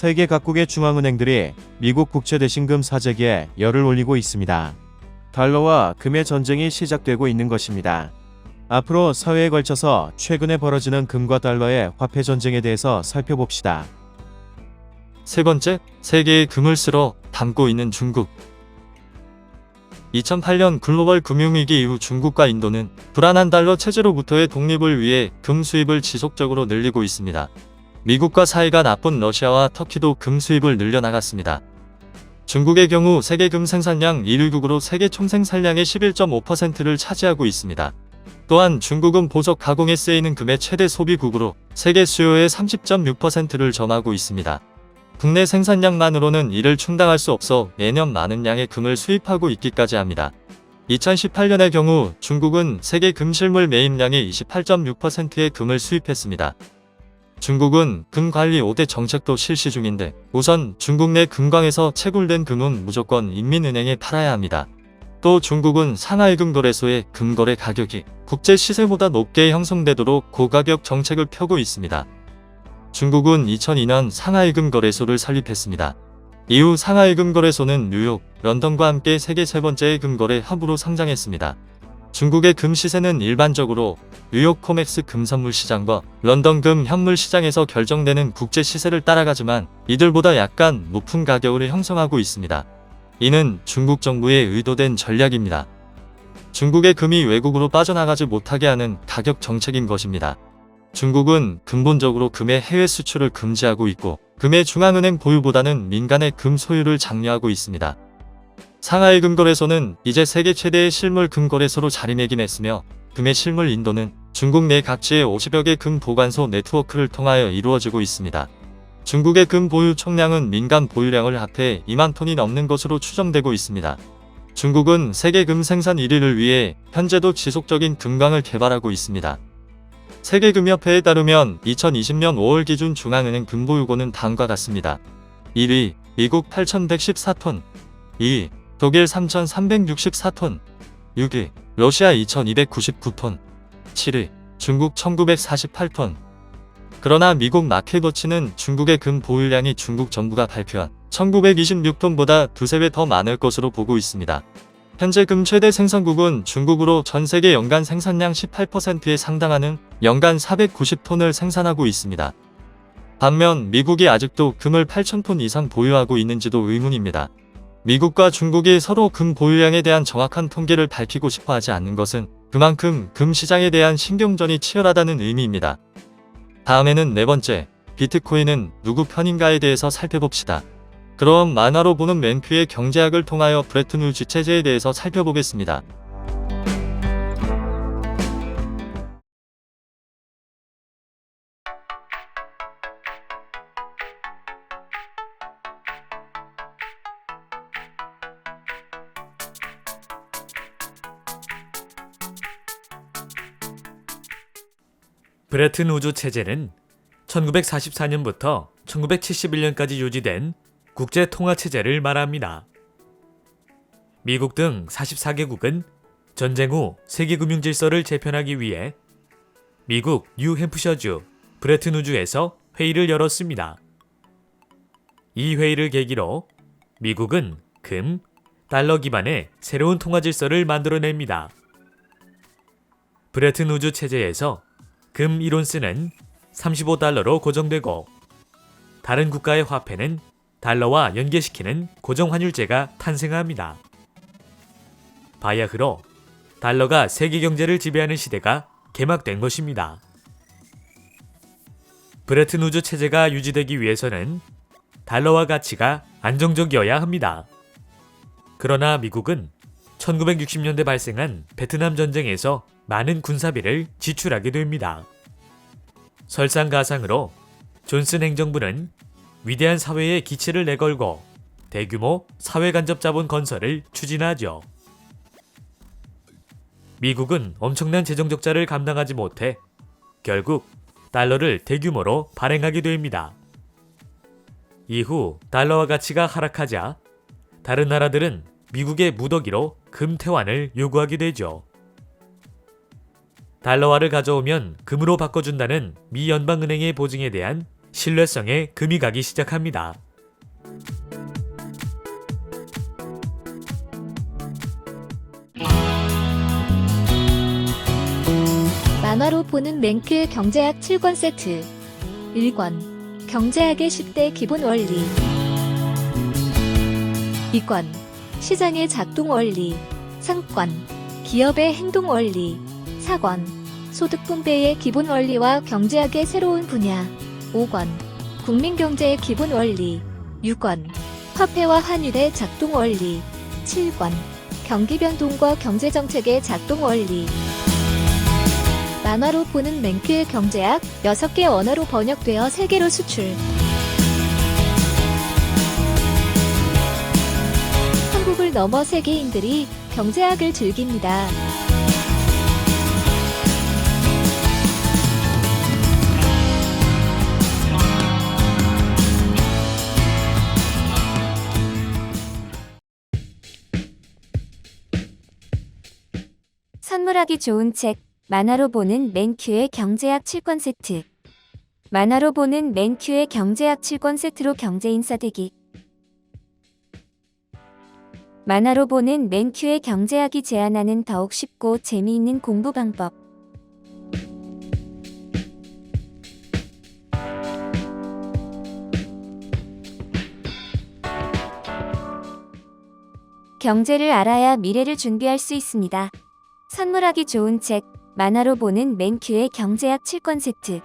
세계 각국의 중앙은행들이 미국 국채 대신 금 사재기에 열을 올리고 있습니다. 달러와 금의 전쟁이 시작되고 있는 것입니다. 앞으로 사회에 걸쳐서 최근에 벌어지는 금과 달러의 화폐 전쟁에 대해서 살펴봅시다. 세 번째, 세계의 금을 쓸어 담고 있는 중국. 2008년 글로벌 금융위기 이후 중국과 인도는 불안한 달러 체제로부터의 독립을 위해 금 수입을 지속적으로 늘리고 있습니다. 미국과 사이가 나쁜 러시아와 터키도 금 수입을 늘려나갔습니다. 중국의 경우 세계 금 생산량 1위국으로 세계 총생산량의 11.5%를 차지하고 있습니다. 또한 중국은 보석 가공에 쓰이는 금의 최대 소비국으로 세계 수요의 30.6%를 점하고 있습니다. 국내 생산량만으로는 이를 충당할 수 없어 매년 많은 양의 금을 수입하고 있기까지 합니다. 2018년의 경우 중국은 세계 금 실물 매입량의 28.6%의 금을 수입했습니다. 중국은 금 관리 5대 정책도 실시 중인데 우선 중국 내 금광에서 채굴된 금은 무조건 인민은행에 팔아야 합니다. 또 중국은 상하이 금거래소의 금거래 가격이 국제 시세보다 높게 형성되도록 고가격 정책을 펴고 있습니다. 중국은 2002년 상하이 금거래소를 설립했습니다. 이후 상하이 금거래소는 뉴욕, 런던과 함께 세계 세 번째의 금거래 허브로 성장했습니다. 중국의 금 시세는 일반적으로 뉴욕 코맥스 금 선물 시장과 런던 금 현물 시장에서 결정되는 국제 시세를 따라가지만 이들보다 약간 높은 가격을 형성하고 있습니다. 이는 중국 정부의 의도된 전략입니다. 중국의 금이 외국으로 빠져나가지 못하게 하는 가격 정책인 것입니다. 중국은 근본적으로 금의 해외 수출을 금지하고 있고 금의 중앙은행 보유보다는 민간의 금 소유를 장려하고 있습니다. 상하이 금거래소는 이제 세계 최대의 실물 금거래소로 자리매김했으며 금의 실물 인도는 중국 내 각지의 50여 개 금 보관소 네트워크를 통하여 이루어지고 있습니다. 중국의 금 보유 총량은 민간 보유량을 합해 2만 톤이 넘는 것으로 추정되고 있습니다. 중국은 세계 금 생산 1위를 위해 현재도 지속적인 금광을 개발하고 있습니다. 세계금협회에 따르면 2020년 5월 기준 중앙은행 금보유고는 다음과 같습니다. 1위 미국 8,114톤, 2위 독일 3,364톤, 6위 러시아 2,299톤, 7위 중국 1,948톤. 그러나 미국 마켓워치는 중국의 금 보유량이 중국 정부가 발표한 1,926톤보다 두세 배 더 많을 것으로 보고 있습니다. 현재 금 최대 생산국은 중국으로 전 세계 연간 생산량 18%에 상당하는 연간 490톤을 생산하고 있습니다. 반면 미국이 아직도 금을 8,000톤 이상 보유하고 있는지도 의문입니다. 미국과 중국이 서로 금 보유량에 대한 정확한 통계를 밝히고 싶어 하지 않는 것은 그만큼 금 시장에 대한 신경전이 치열하다는 의미입니다. 다음에는 네 번째, 비트코인은 누구 편인가에 대해서 살펴봅시다. 그럼 만화로 보는 맨큐의 경제학을 통하여 브레튼 우즈 체제에 대해서 살펴보겠습니다. 브레튼 우즈 체제는 1944년부터 1971년까지 유지된 국제 통화 체제를 말합니다. 미국 등 44개국은 전쟁 후 세계 금융 질서를 재편하기 위해 미국 뉴햄프셔주 브레튼 우즈에서 회의를 열었습니다. 이 회의를 계기로 미국은 금, 달러 기반의 새로운 통화 질서를 만들어냅니다. 브레튼 우즈 체제에서 금 1온스는 35달러로 고정되고 다른 국가의 화폐는 달러와 연계시키는 고정환율제가 탄생합니다. 바야흐로 달러가 세계 경제를 지배하는 시대가 개막된 것입니다. 브레튼 우즈 체제가 유지되기 위해서는 달러와 가치가 안정적이어야 합니다. 그러나 미국은 1960년대 발생한 베트남 전쟁에서 많은 군사비를 지출하게 됩니다. 설상가상으로 존슨 행정부는 위대한 사회의 기치를 내걸고 대규모 사회간접자본 건설을 추진하죠. 미국은 엄청난 재정 적자를 감당하지 못해 결국 달러를 대규모로 발행하게 됩니다. 이후 달러와 가치가 하락하자 다른 나라들은 미국의 무더기로 금 퇴환을 요구하게 되죠. 달러화를 가져오면 금으로 바꿔준다는 미 연방은행의 보증에 대한 신뢰성에 금이 가기 시작합니다. 만화로 보는 맹크의 경제학 7권 세트. 1권 경제학의 10대 기본 원리. 2권 시장의 작동 원리. 3권 기업의 행동 원리. 4권 소득 분배의 기본 원리와 경제학의 새로운 분야. 5권 국민경제의 기본 원리. 6권 화폐와 환율의 작동 원리. 7권 경기 변동과 경제정책의 작동 원리. 만화로 보는 맹크의 경제학 6개 언어로 번역되어 세계로 수출. 한국을 넘어 세계인들이 경제학을 즐깁니다. 선물하기 좋은 책, 만화로 보는 맨큐의 경제학 7권 세트. 만화로 보는 맨큐의 경제학 7권 세트로 경제인싸 되기. 만화로 보는 맨큐의 경제학이 제안하는 더욱 쉽고 재미있는 공부 방법. 경제를 알아야 미래를 준비할 수 있습니다. 선물하기 좋은 책, 만화로 보는 맨큐의 경제학 7권 세트.